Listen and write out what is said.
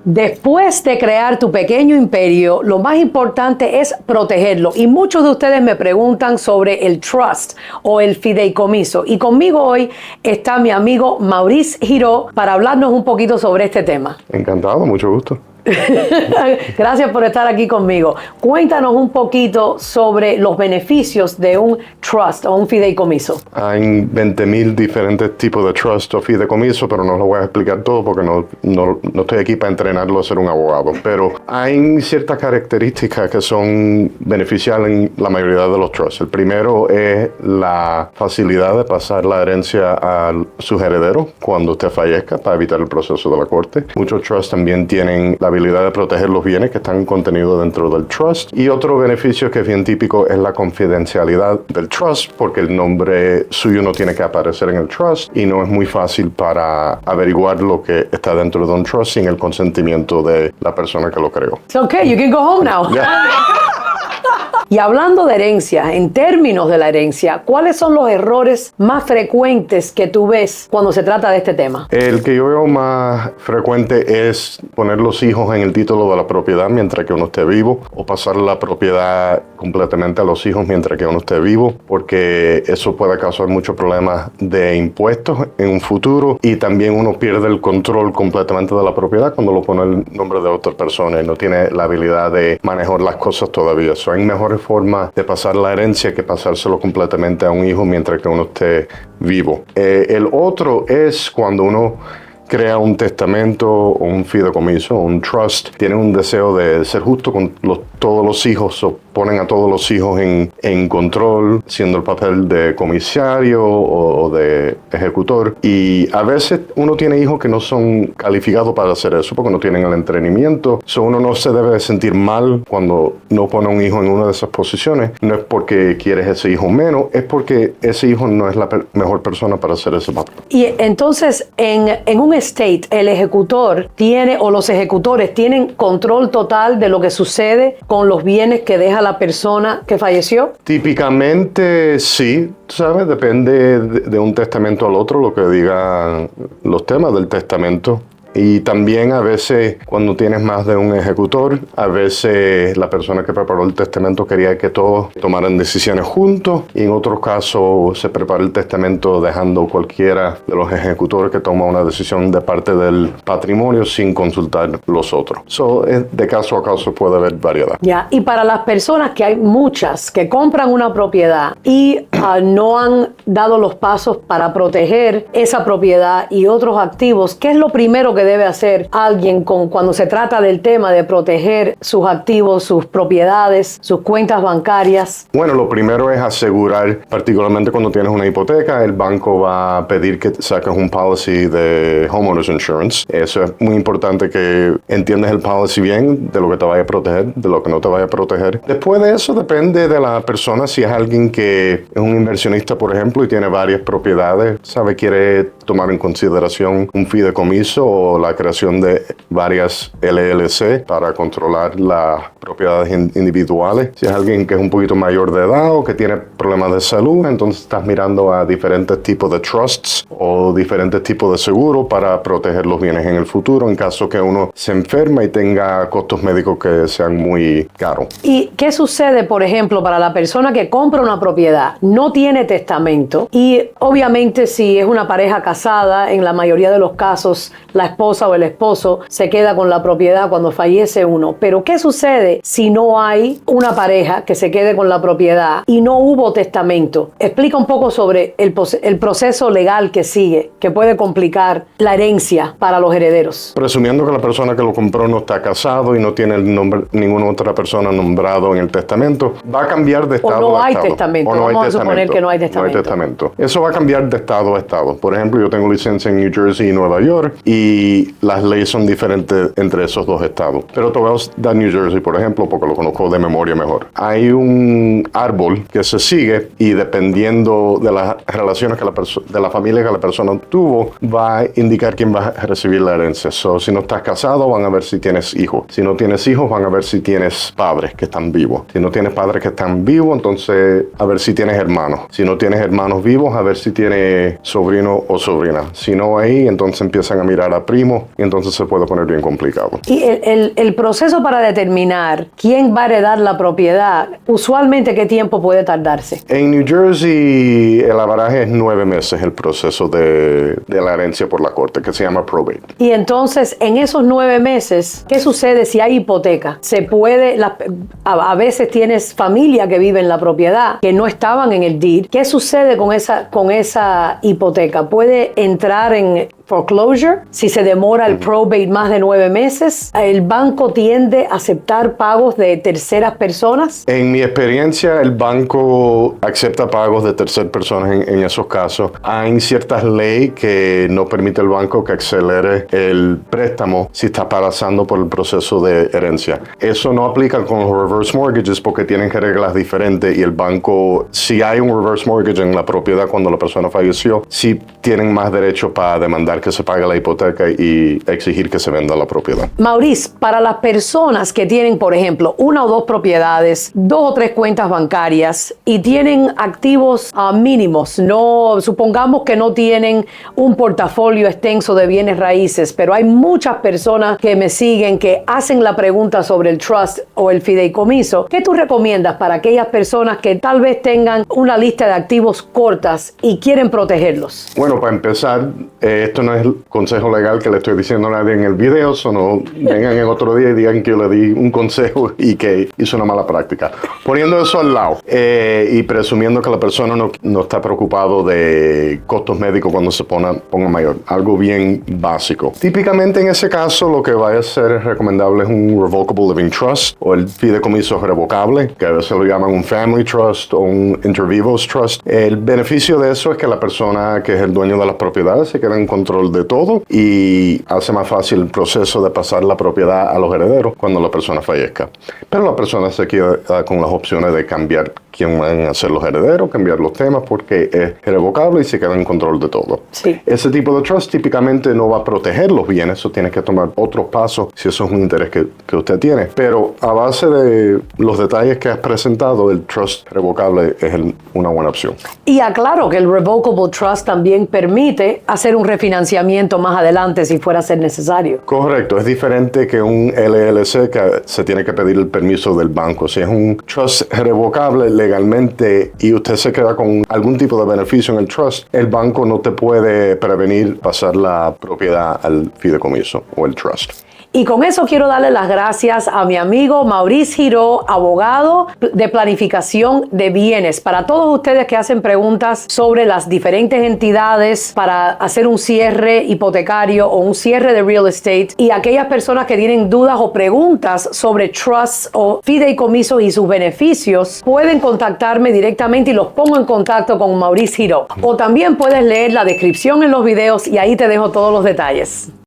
Después de crear tu pequeño imperio, lo más importante es protegerlo. Y muchos de ustedes me preguntan sobre el trust o el fideicomiso. Y conmigo hoy está mi amigo Maurice Giró para hablarnos un poquito sobre este tema. Encantado, mucho gusto. Gracias por estar aquí conmigo. Cuéntanos un poquito sobre los beneficios de un trust o un fideicomiso. Hay 20.000 diferentes tipos de trust o fideicomiso, pero no lo voy a explicar todo porque no estoy aquí para entrenarlo a ser un abogado. Pero hay ciertas características que son beneficiales en la mayoría de los trusts. El primero es la facilidad de pasar la herencia a sus herederos cuando usted fallezca para evitar el proceso de la corte. Muchos trusts también tienen la habilidad de proteger los bienes que están contenidos dentro del trust. Y otro beneficio que es bien típico es la confidencialidad del trust, porque el nombre suyo no tiene que aparecer en el trust y no es muy fácil para averiguar lo que está dentro de un trust sin el consentimiento de la persona que lo creó. It's okay, you can go home now. Yeah. Y hablando de herencia, en términos de la herencia, ¿cuáles son los errores más frecuentes que tú ves cuando se trata de este tema? El que yo veo más frecuente es poner los hijos en el título de la propiedad mientras que uno esté vivo, o pasar la propiedad completamente a los hijos mientras que uno esté vivo, porque eso puede causar muchos problemas de impuestos en un futuro, y también uno pierde el control completamente de la propiedad cuando lo pone el nombre de otra persona y no tiene la habilidad de manejar las cosas todavía. Hay mejores formas de pasar la herencia que pasárselo completamente a un hijo mientras que uno esté vivo. El otro es cuando uno crea un testamento o un fideicomiso o un trust, tiene un deseo de ser justo con todos los hijos, o ponen a todos los hijos en control, siendo el papel de comisario o de ejecutor. Y a veces uno tiene hijos que no son calificados para hacer eso porque no tienen el entrenamiento. Uno no se debe sentir mal cuando no pone a un hijo en una de esas posiciones. No es porque quieres ese hijo menos, es porque ese hijo no es la mejor persona para hacer ese papel. Y entonces, en un estate, el ejecutor tiene, o los ejecutores tienen control total de lo que sucede con los bienes que deja la persona que falleció. Típicamente sí, ¿sabes? Depende de un testamento al otro lo que digan los temas del testamento. Y también a veces cuando tienes más de un ejecutor, a veces la persona que preparó el testamento quería que todos tomaran decisiones juntos, y en otros casos se prepara el testamento dejando cualquiera de los ejecutores que toma una decisión de parte del patrimonio sin consultar los otros. De caso a caso puede haber variedad. Ya, y para las personas, que hay muchas que compran una propiedad y no han dado los pasos para proteger esa propiedad y otros activos, ¿qué es lo primero que debe hacer alguien cuando se trata del tema de proteger sus activos, sus propiedades, sus cuentas bancarias? Bueno, lo primero es asegurar, particularmente cuando tienes una hipoteca, el banco va a pedir que saques un policy de homeowners insurance. Eso es muy importante, que entiendas el policy bien, de lo que te vaya a proteger, de lo que no te vaya a proteger. Después de eso depende de la persona. Si es alguien que es un inversionista, por ejemplo, y tiene varias propiedades, quiere tomar en consideración un fideicomiso o la creación de varias LLC para controlar las propiedades individuales. Si es alguien que es un poquito mayor de edad o que tiene problemas de salud, entonces estás mirando a diferentes tipos de trusts o diferentes tipos de seguros para proteger los bienes en el futuro en caso que uno se enferma y tenga costos médicos que sean muy caros. ¿Y qué sucede, por ejemplo, para la persona que compra una propiedad, no tiene testamento, y obviamente si es una pareja casada, en la mayoría de los casos la esposa o el esposo se queda con la propiedad cuando fallece uno? Pero ¿qué sucede si no hay una pareja que se quede con la propiedad y no hubo testamento? Explica un poco sobre el proceso legal que sigue, que puede complicar la herencia para los herederos. Presumiendo que la persona que lo compró no está casado y no tiene el nombre, ninguna otra persona nombrado en el testamento, va a cambiar de estado a estado. O no hay testamento. Vamos a suponer que no hay testamento. No hay testamento. Eso va a cambiar de estado a estado. Por ejemplo, yo tengo licencia en New Jersey y Nueva York, y las leyes son diferentes entre esos dos estados. Pero te voy a dar New Jersey, por ejemplo, porque lo conozco de memoria mejor. Hay un árbol que se sigue, y dependiendo de las relaciones de la familia que la persona tuvo, va a indicar quién va a recibir la herencia. Si no estás casado, van a ver si tienes hijos. Si no tienes hijos, van a ver si tienes padres que están vivos. Si no tienes padres que están vivos, entonces a ver si tienes hermanos. Si no tienes hermanos vivos, a ver si tienes sobrino o sobrina. Si no hay, entonces empiezan a mirar a primos primo, y entonces se puede poner bien complicado. Y el proceso para determinar quién va a heredar la propiedad, usualmente, ¿qué tiempo puede tardarse? En New Jersey, el averaje es 9 meses el proceso de la herencia por la corte, que se llama probate. Y entonces, en esos 9 meses, ¿qué sucede si hay hipoteca? Se puede, a veces tienes familia que vive en la propiedad, que no estaban en el deed. ¿Qué sucede con esa hipoteca? ¿Puede entrar en foreclosure si se demora el probate más de 9 meses? ¿El banco tiende a aceptar pagos de terceras personas? En mi experiencia, el banco acepta pagos de terceras personas en esos casos. Hay ciertas leyes que no permite al banco que acelere el préstamo si está pasando por el proceso de herencia. Eso no aplica con los reverse mortgages porque tienen reglas diferentes, y el banco, si hay un reverse mortgage en la propiedad cuando la persona falleció, sí tienen más derecho para demandar que se pague la hipoteca y exigir que se venda la propiedad. Maurice, para las personas que tienen, por ejemplo, 1 o 2 propiedades, 2 o 3 cuentas bancarias y tienen activos mínimos, no, supongamos que no tienen un portafolio extenso de bienes raíces, pero hay muchas personas que me siguen que hacen la pregunta sobre el trust o el fideicomiso. ¿Qué tú recomiendas para aquellas personas que tal vez tengan una lista de activos cortas y quieren protegerlos? Bueno, para empezar, esto no es el consejo legal que le estoy diciendo a nadie en el video, no vengan en otro día y digan que yo le di un consejo y que hizo una mala práctica. Poniendo eso al lado y presumiendo que la persona no está preocupado de costos médicos cuando se ponga mayor, algo bien básico. Típicamente en ese caso lo que va a ser recomendable es un Revocable Living Trust o el fideicomiso revocable, que a veces lo llaman un Family Trust o un Inter Vivos Trust. El beneficio de eso es que la persona que es el dueño de las propiedades se queda en control de todo y hace más fácil el proceso de pasar la propiedad a los herederos cuando la persona fallezca. Pero la persona se queda con las opciones de cambiar quién van a ser los herederos, cambiar los temas porque es irrevocable y se queda en control de todo. Sí. Ese tipo de trust típicamente no va a proteger los bienes, eso tiene que tomar otros pasos si eso es un interés que usted tiene. Pero a base de los detalles que has presentado, el trust revocable es una buena opción. Y aclaro que el Revocable Trust también permite hacer un refinanciamiento más adelante si fuera a ser necesario. Correcto, es diferente que un LLC que se tiene que pedir el permiso del banco. Si es un trust revocable legalmente y usted se queda con algún tipo de beneficio en el trust, el banco no te puede prevenir pasar la propiedad al fideicomiso o el trust. Y con eso quiero darle las gracias a mi amigo Maurice Giraud, abogado de planificación de bienes. Para todos ustedes que hacen preguntas sobre las diferentes entidades para hacer un cierre hipotecario o un cierre de real estate, y aquellas personas que tienen dudas o preguntas sobre trusts o fideicomisos y sus beneficios, pueden contactarme directamente y los pongo en contacto con Maurice Giraud. O también puedes leer la descripción en los videos y ahí te dejo todos los detalles.